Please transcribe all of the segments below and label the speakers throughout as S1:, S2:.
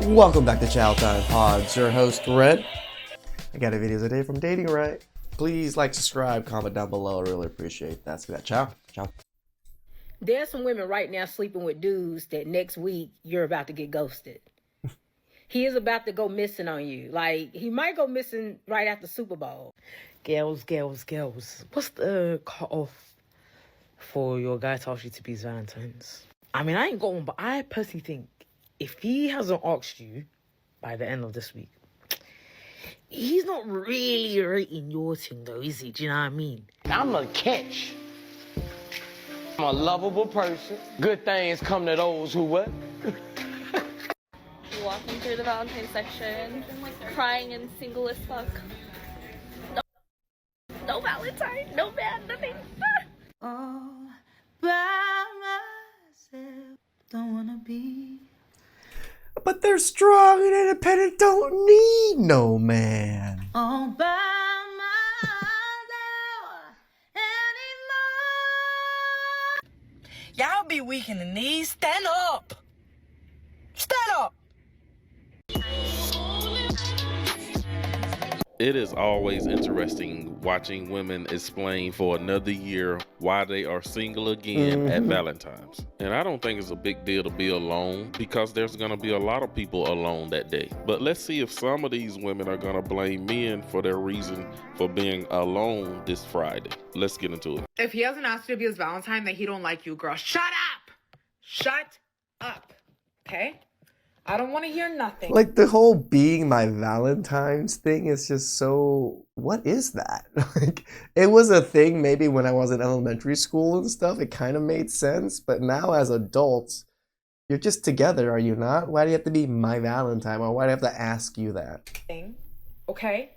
S1: Welcome back to TheChowTimePod. It's your host, Red. I got a videos a day from Dating Right. Please like, subscribe, comment down below. I really appreciate that. So that, ciao.
S2: There's some women right now sleeping with dudes that next week you're about to get ghosted. He is about to go missing on you. Like, he might go missing right after Super Bowl.
S3: Girls. What's the cutoff for your guy to ask you to be his Valentine's? I mean, I ain't got one, but I personally think if he hasn't asked you by the end of this week, he's not really rating your thing though, is he? Do you know what I mean?
S4: I'm a catch. I'm a lovable person. Good things come to those who what?
S5: Walking through the Valentine section, crying and single as fuck. No Valentine, no man, nothing.
S6: All by myself, don't wanna be.
S1: But they're strong and independent, don't need no man.
S6: All by myself anymore.
S3: Y'all be weak in the knees. Stand up. Stand up.
S7: It is always interesting watching women explain for another year why they are single again at Valentine's. And I don't think it's a big deal to be alone because there's going to be a lot of people alone that day. But let's see if some of these women are going to blame men for their reason for being alone this Friday. Let's get into it.
S8: If he hasn't asked you to be his Valentine, then he don't like you, girl. Shut up! Shut up. Okay? I don't want to hear nothing.
S1: Like, the whole being my Valentine's thing is just so... What is that? Like, it was a thing maybe when I was in elementary school and stuff. It kind of made sense. But now as adults, you're just together, are you not? Why do you have to be my Valentine? Or why do I have to ask you that?
S8: Okay?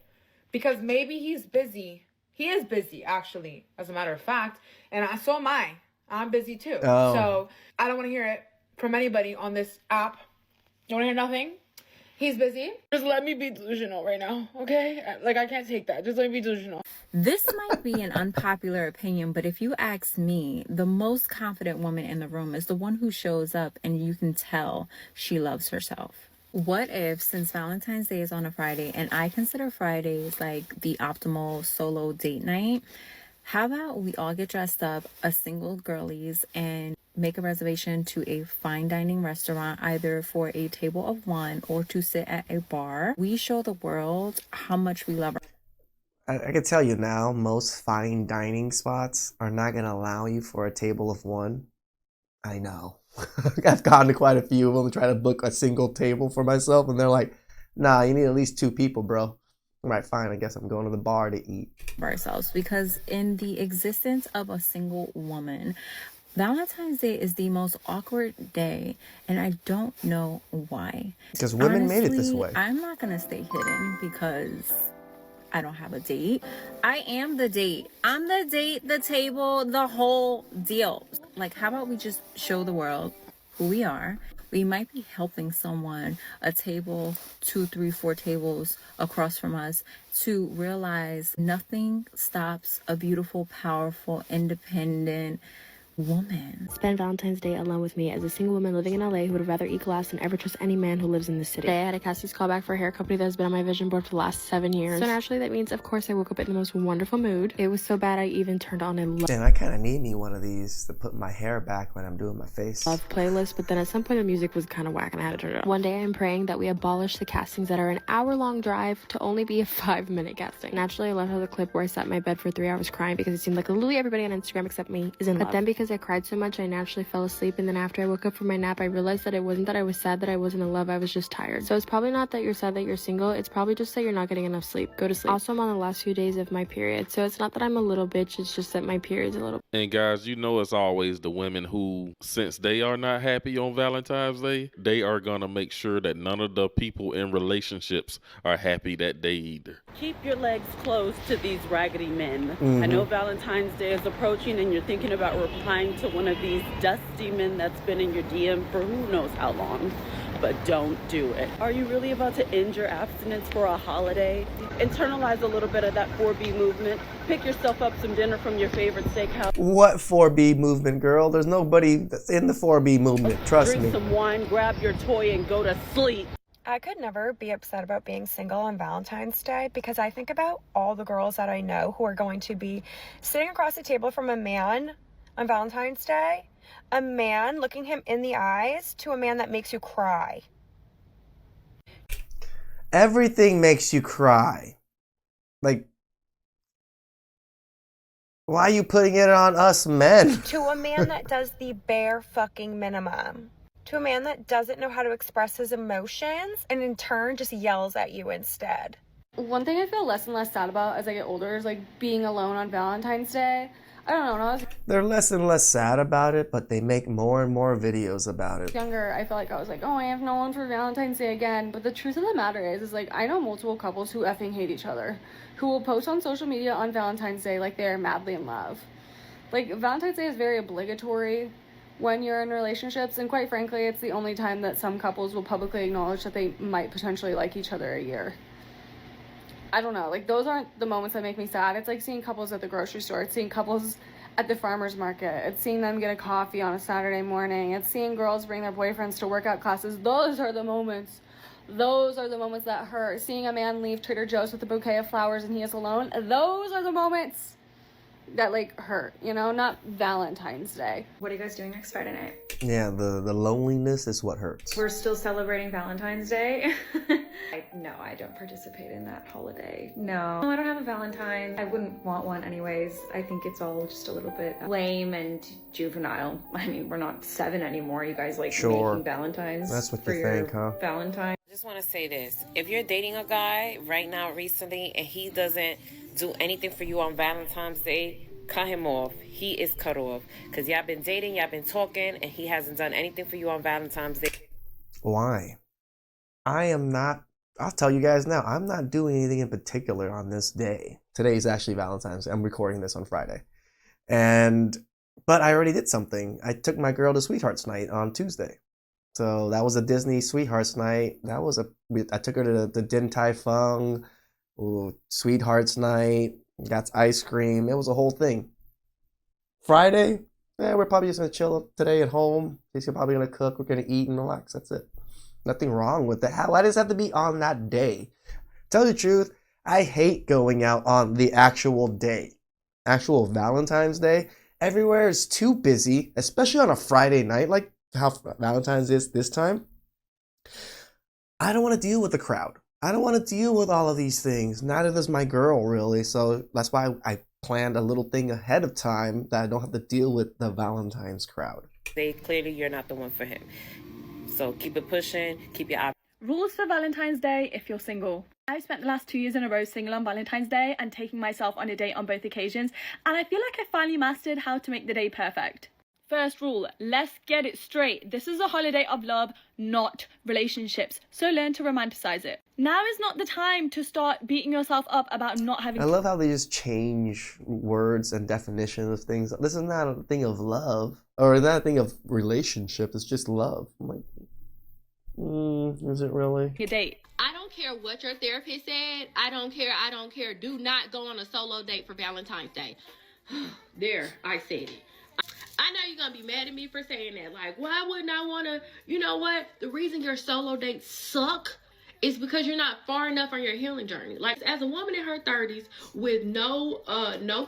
S8: Because maybe he's busy. He is busy, actually, as a matter of fact. And so am I. I'm busy too.
S1: Oh.
S8: So I don't want to hear it from anybody on this app. You want to hear nothing? He's busy. Just let me be delusional right now, okay? Like, I can't take that. Just let me be delusional.
S9: This might be an unpopular opinion, but if you ask me, the most confident woman in the room is the one who shows up and you can tell she loves herself. What if, since Valentine's Day is on a Friday, and I consider Fridays like the optimal solo date night, how about we all get dressed up as single girlies and make a reservation to a fine dining restaurant, either for a table of one or to sit at a bar. We show the world how much we love her.
S1: I can tell you now, most fine dining spots are not going to allow you for a table of one. I know. I've gone to quite a few of them and try to book a single table for myself, and they're like, nah, you need at least 2 people, bro. I'm like, fine, I guess I'm going to the bar to eat.
S9: Ourselves, because in the existence of a single woman, Valentine's Day is the most awkward day, and I don't know why.
S1: Because women made it this way.
S9: I'm not going to stay hidden because I don't have a date. I am the date. I'm the date, the table, the whole deal. Like, how about we just show the world who we are? We might be helping someone a table, 2, 3, 4 tables across from us to realize nothing stops a beautiful, powerful, independent woman.
S5: Spend Valentine's Day alone with me as a single woman living in LA who would rather eat glass than ever trust any man who lives in the city. Today I had a Cassie's callback for a hair company that has been on my vision board for the last 7 years. So naturally that means, of course, I woke up in the most wonderful mood. It was so bad I even turned on a
S1: Damn, I kind of need me one of these to put my hair back when I'm doing my face.
S5: love playlist, but then at some point the music was kind of whack and I had to turn it off. One day I'm praying that we abolish the castings that are an hour-long drive to only be a 5-minute casting. Naturally I left out the clip where I sat in my bed for 3 hours crying because it seemed like literally everybody on Instagram except me is in love. But then because I cried so much I naturally fell asleep, and then after I woke up from my nap I realized that it wasn't that I was sad that I wasn't in love, I was just tired. So it's probably not that you're sad that you're single, it's probably just that you're not getting enough sleep. Go to sleep. Also, I'm on the last few days of my period, so it's not that I'm a little bitch, it's just that my period's a little.
S7: And guys, you know it's always the women who, since they are not happy on Valentine's Day, they are going to make sure that none of the people in relationships are happy that day either.
S10: Keep your legs closed to these raggedy men. I know Valentine's Day is approaching and you're thinking about replying to one of these dusty men that's been in your DM for who knows how long, but don't do it. Are you really about to end your abstinence for a holiday? Internalize a little bit of that 4B movement. Pick yourself up some dinner from your favorite steakhouse.
S1: What 4B movement, girl? There's nobody that's in the 4B movement, trust me.
S10: Drink some wine, grab your toy, and go to sleep.
S5: I could never be upset about being single on Valentine's Day because I think about all the girls that I know who are going to be sitting across the table from a man on Valentine's Day, a man looking him in the eyes to a man that makes you cry.
S1: Everything makes you cry. Like, why are you putting it on us men?
S5: To a man that does the bare fucking minimum. To a man that doesn't know how to express his emotions and in turn just yells at you instead.
S11: One thing I feel less and less sad about as I get older is like being alone on Valentine's Day. I don't know, when I was
S1: They're less and less sad about it, but they make more and more videos about it.
S11: younger, I felt like I was like, oh, I have no one for Valentine's Day again. But the truth of the matter is like, I know multiple couples who effing hate each other, who will post on social media on Valentine's Day like they are madly in love. Like, Valentine's Day is very obligatory when you're in relationships, and quite frankly, it's the only time that some couples will publicly acknowledge that they might potentially like each other a year. I don't know, like, those aren't the moments that make me sad. It's like seeing couples at the grocery store. It's seeing couples at the farmer's market. It's seeing them get a coffee on a Saturday morning. It's seeing girls bring their boyfriends to workout classes. Those are the moments. Those are the moments that hurt. Seeing a man leave Trader Joe's with a bouquet of flowers and he is alone. Those are the moments that, like, hurt, you know? Not Valentine's Day.
S12: What are you guys doing next Friday night?
S1: Yeah, the loneliness is what hurts.
S12: We're still celebrating Valentine's Day. No, I don't participate in that holiday. No, I don't have a Valentine. I wouldn't want one anyways. I think it's all just a little bit lame and juvenile. I mean, we're not 7 anymore. You guys like making Valentines.
S1: That's what
S12: for
S1: you
S12: your
S1: think, huh?
S12: Valentine.
S13: I just want to say this. If you're dating a guy right now recently and he doesn't do anything for you on Valentine's Day, cut him off. He is cut off. Because y'all been dating, y'all been talking, and he hasn't done anything for you on Valentine's Day.
S1: Why? I am not, I'll tell you guys now, I'm not doing anything in particular on this day. Today is actually Valentine's Day. I'm recording this on Friday. But I already did something. I took my girl to Sweethearts Night on Tuesday. So that was a Disney Sweethearts Night. I took her to the Din Tai Fung, Sweethearts Night, got ice cream. It was a whole thing. Friday, we're probably just gonna chill today at home. She's probably gonna cook. We're gonna eat and relax. That's it. Nothing wrong with that. Why does it have to be on that day? Tell you the truth, I hate going out on the actual day. Actual Valentine's Day. Everywhere is too busy, especially on a Friday night, like how Valentine's is this time. I don't want to deal with the crowd. I don't want to deal with all of these things. Neither does my girl, really. So that's why I planned a little thing ahead of time that I don't have to deal with the Valentine's crowd.
S13: Clearly, you're not the one for him. So keep it pushing, keep your eye.
S14: Rules for Valentine's Day if you're single. I've spent the last 2 years in a row single on Valentine's Day and taking myself on a date on both occasions, and I feel like I finally mastered how to make the day perfect. First rule, let's get it straight. This is a holiday of love, not relationships. So learn to romanticize it. Now is not the time to start beating yourself up about not having...
S1: I love how they just change words and definitions of things. This is not a thing of love, or not a thing of relationship. It's just love. I'm like, is it really?
S14: Your date.
S15: I don't care what your therapist said. I don't care. Do not go on a solo date for Valentine's Day. There, I said it. I know you're going to be mad at me for saying that. Like, why wouldn't I want to? You know what? The reason your solo dates suck is because you're not far enough on your healing journey. Like, as a woman in her 30s with no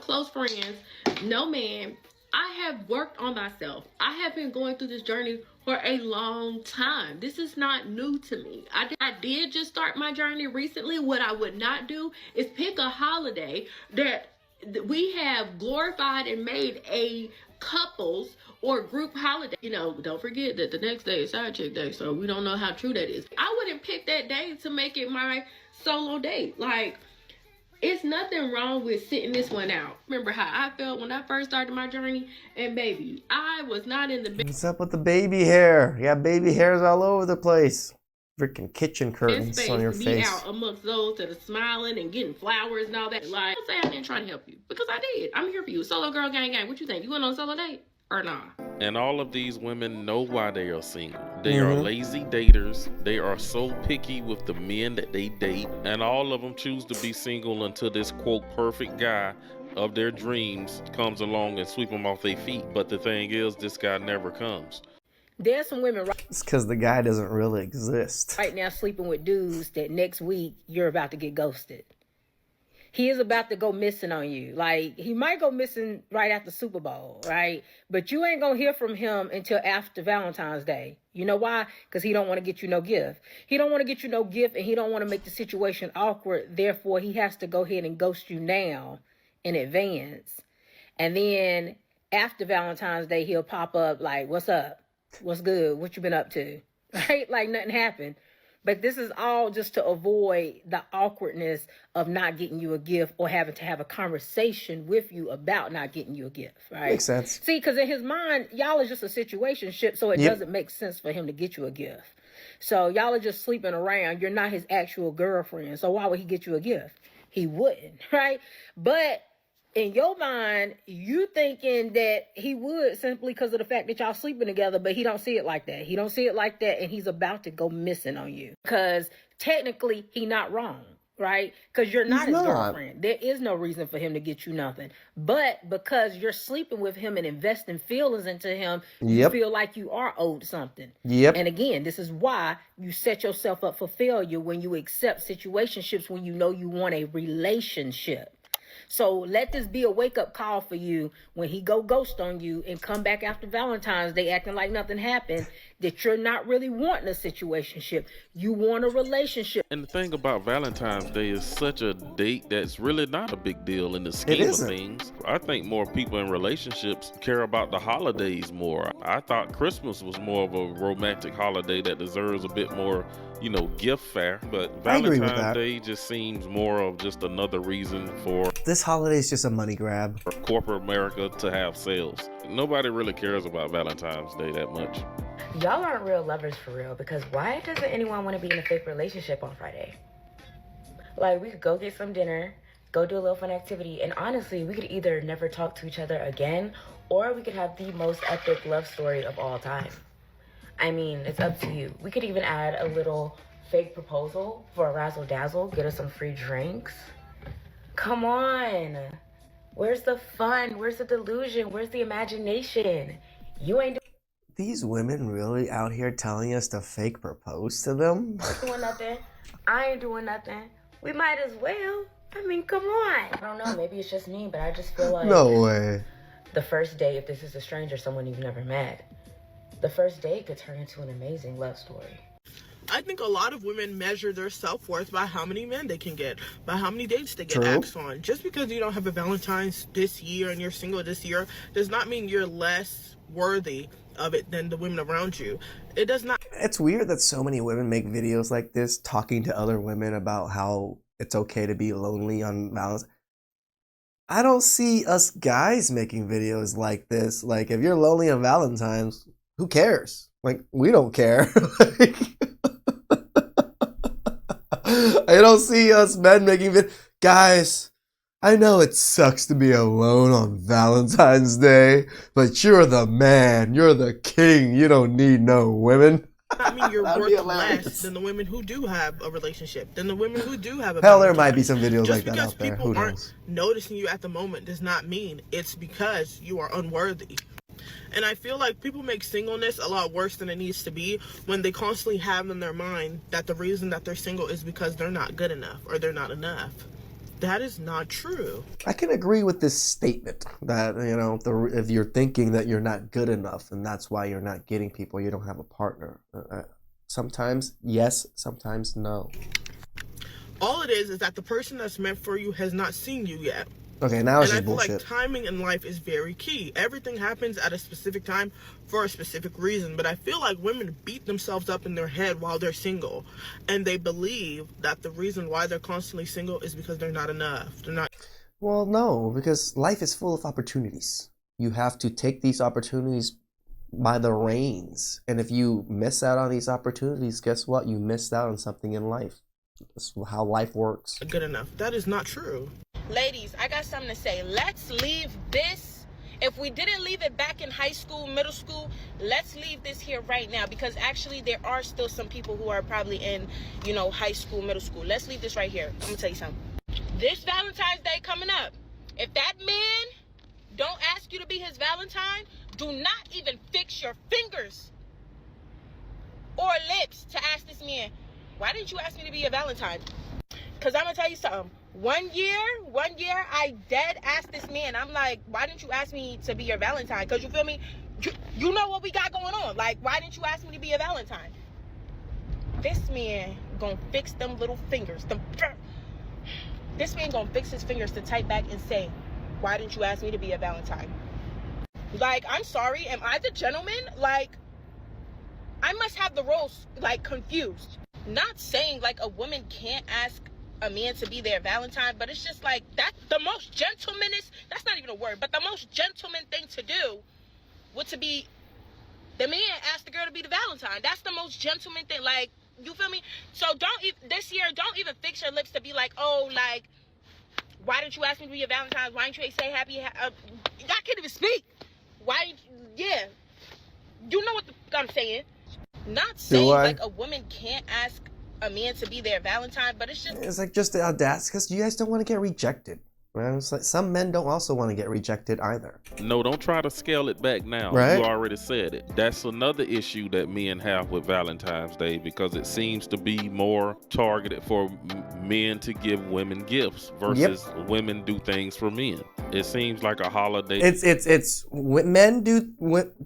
S15: close friends, no man, I have worked on myself. I have been going through this journey for a long time. This is not new to me. I did just start my journey recently. What I would not do is pick a holiday that we have glorified and made a couples or group holiday. You know, don't forget that the next day is side chick day, so we don't know how true that is. I wouldn't pick that day to make it my solo date. Like, it's nothing wrong with sitting this one out. Remember how I felt when I first started my journey? And baby, I was not in the
S1: What's up with the baby hair? You got baby hairs all over the place. Freaking kitchen curtains on your
S15: to
S1: face.
S15: be out amongst those that are smiling and getting flowers and all that. Like, don't say I didn't try to help you, because I did. I'm here for you. Solo girl gang gang. What you think? You went on a solo date or not?
S7: And all of these women know why they are single. They are lazy daters. They are so picky with the men that they date. And all of them choose to be single until this, quote, perfect guy of their dreams comes along and sweep them off their feet. But the thing is, this guy never comes.
S2: There's some women
S1: It's because the guy doesn't really exist.
S2: right now sleeping with dudes that next week you're about to get ghosted. He is about to go missing on you. Like, he might go missing right after Super Bowl, right? But you ain't going to hear from him until after Valentine's Day. You know why? Because he don't want to get you no gift. He don't want to get you no gift, and he don't want to make the situation awkward. Therefore, he has to go ahead and ghost you now in advance. And then after Valentine's Day, he'll pop up like, what's up? What's good? What you been up to? Right? Like nothing happened. But this is all just to avoid the awkwardness of not getting you a gift or having to have a conversation with you about not getting you a gift, right?
S1: Makes sense.
S2: See, because in his mind, y'all is just a situationship, so it doesn't make sense for him to get you a gift. So y'all are just sleeping around. You're not his actual girlfriend. So why would he get you a gift? He wouldn't, right? But in your mind, you thinking that he would simply because of the fact that y'all sleeping together, but he don't see it like that. He don't see it like that, and he's about to go missing on you. Because technically, he not wrong, right? Because you're not his girlfriend. There is no reason for him to get you nothing. But because you're sleeping with him and investing feelings into him, you feel like you are owed something. And again, this is why you set yourself up for failure when you accept situationships when you know you want a relationship. So let this be a wake-up call for you when he go ghost on you and come back after Valentine's Day acting like nothing happened, that you're not really wanting a situationship. You want a relationship.
S7: And the thing about Valentine's Day is such a date that's really not a big deal in the scheme of things. I think more people in relationships care about the holidays more. I thought Christmas was more of a romantic holiday that deserves a bit more, gift fare. But Valentine's Day just seems more of just another reason for
S1: this holiday is just a money grab.
S7: For corporate America to have sales. Nobody really cares about Valentine's Day that much.
S3: Y'all aren't real lovers for real, because why doesn't anyone want to be in a fake relationship on Friday? Like, we could go get some dinner, go do a little fun activity, and honestly, we could either never talk to each other again, or we could have the most epic love story of all time. I mean, it's up to you. We could even add a little fake proposal for a razzle-dazzle, get us some free drinks. Come on. Where's the fun? Where's the delusion? Where's the imagination? You ain't
S1: These women really out here telling us to fake propose to them?
S3: doing nothing. I ain't doing nothing. We might as well. I mean, come on. I don't know. Maybe it's just me, but I just feel like...
S1: No way.
S3: The first date, if this is a stranger, someone you've never met, the first date could turn into an amazing love story.
S16: I think a lot of women measure their self-worth by how many men they can get, by how many dates they get asked on. Just because you don't have a Valentine's this year and you're single this year does not mean you're less worthy of it than the women around you. It does not.
S1: It's weird that so many women make videos like this talking to other women about how it's okay to be lonely on Valentine's. I don't see us guys making videos like this. Like, if you're lonely on Valentine's, who cares? Like, we don't care. I don't see us men making videos. Guys, I know it sucks to be alone on Valentine's Day, but you're the man. You're the king. You don't need no women.
S16: I mean, you're worth less than the women who do have a relationship, than the women who do have a
S1: Hell,
S16: Valentine's.
S1: there might be some videos like that
S16: Just
S1: out there.
S16: because
S1: Who
S16: people
S1: knows?
S16: aren't noticing you at the moment does not mean it's because you are unworthy. And I feel like people make singleness a lot worse than it needs to be when they constantly have in their mind that the reason that they're single is because they're not good enough or they're not enough. That is not true.
S1: I can agree with this statement that, if you're thinking that you're not good enough and that's why you're not getting people, you don't have a partner. Sometimes yes, sometimes no.
S16: All it is that the person that's meant for you has not seen you yet.
S1: Okay, now it's
S16: and
S1: just
S16: I feel
S1: bullshit.
S16: like timing in life is very key. Everything happens at a specific time for a specific reason. But I feel like women beat themselves up in their head while they're single. And they believe that the reason why they're constantly single is because they're not enough. They're not.
S1: Well, no, because life is full of opportunities. You have to take these opportunities by the reins. And if you miss out on these opportunities, guess what? You missed out on something in life. That's how life works.
S16: Good enough. That is not true.
S15: Ladies, I got something to say. Let's leave this. If we didn't leave it back in high school, middle school, let's leave this here right now, because actually there are still some people who are probably in, high school, middle school. Let's leave this right here. I'm gonna tell you something. This Valentine's Day coming up, if that man don't ask you to be his Valentine, do not even fix your fingers
S2: or lips to ask this man, why didn't you ask me to be your Valentine? Because I'm going to tell you something. One year, I dead asked this man, I'm like, why didn't you ask me to be your Valentine? Because you feel me? You know what we got going on. Like, why didn't you ask me to be your Valentine? This man gonna fix them little fingers. This man gonna fix his fingers to type back and say, why didn't you ask me to be a Valentine? Like, I'm sorry, am I the gentleman? Like, I must have the roles, like, confused. Not saying, like, a woman can't ask a man to be their Valentine, but it's just like, that the most gentlemanist, that's not even a word, but the most gentleman thing to do would to be, the man asked the girl to be the Valentine. That's the most gentleman thing, like, you feel me? So this year, don't even fix your lips to be like, oh, like, why didn't you ask me to be your Valentine? Why didn't you say happy? I can't even speak. Why? Yeah. You know what I'm saying. Not saying like a woman can't ask a man to be their Valentine, but it's
S1: like just the audacity, because you guys don't want to get rejected. Right? It's like some men don't also want to get rejected either.
S7: No, don't try to scale it back now.
S1: Right?
S7: You already said it. That's another issue that men have with Valentine's Day, because it seems to be more targeted for men to give women gifts versus women do things for men. It seems like a holiday.
S1: It's men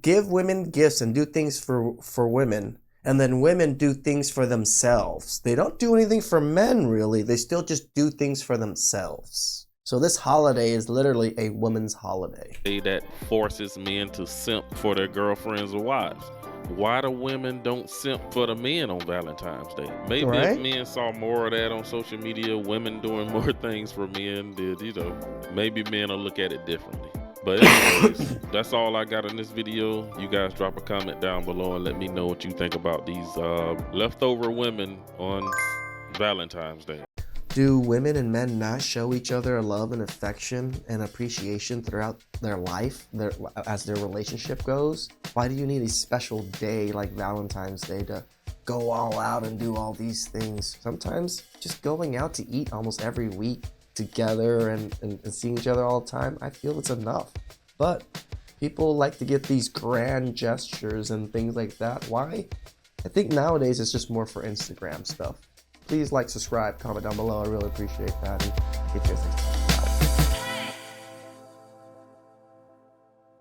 S1: give women gifts and do things for women, and then women do things for themselves. They don't do anything for men, really. They still just do things for themselves. So this holiday is literally a woman's holiday.
S7: That forces men to simp for their girlfriends or wives. Why the women don't simp for the men on Valentine's Day? Maybe if men saw more of that on social media, women doing more things for men, maybe men will look at it differently. But anyways, that's all I got in this video. You guys drop a comment down below and let me know what you think about these leftover women on Valentine's Day.
S1: Do women and men not show each other love and affection and appreciation throughout their life, as their relationship goes? Why do you need a special day like Valentine's Day to go all out and do all these things? Sometimes just going out to eat almost every week together and seeing each other all the time, I feel it's enough. But people like to get these grand gestures and things like that. Why? I think nowadays it's just more for Instagram stuff. Please like, subscribe, comment down below. I really appreciate that. And get you guys next time.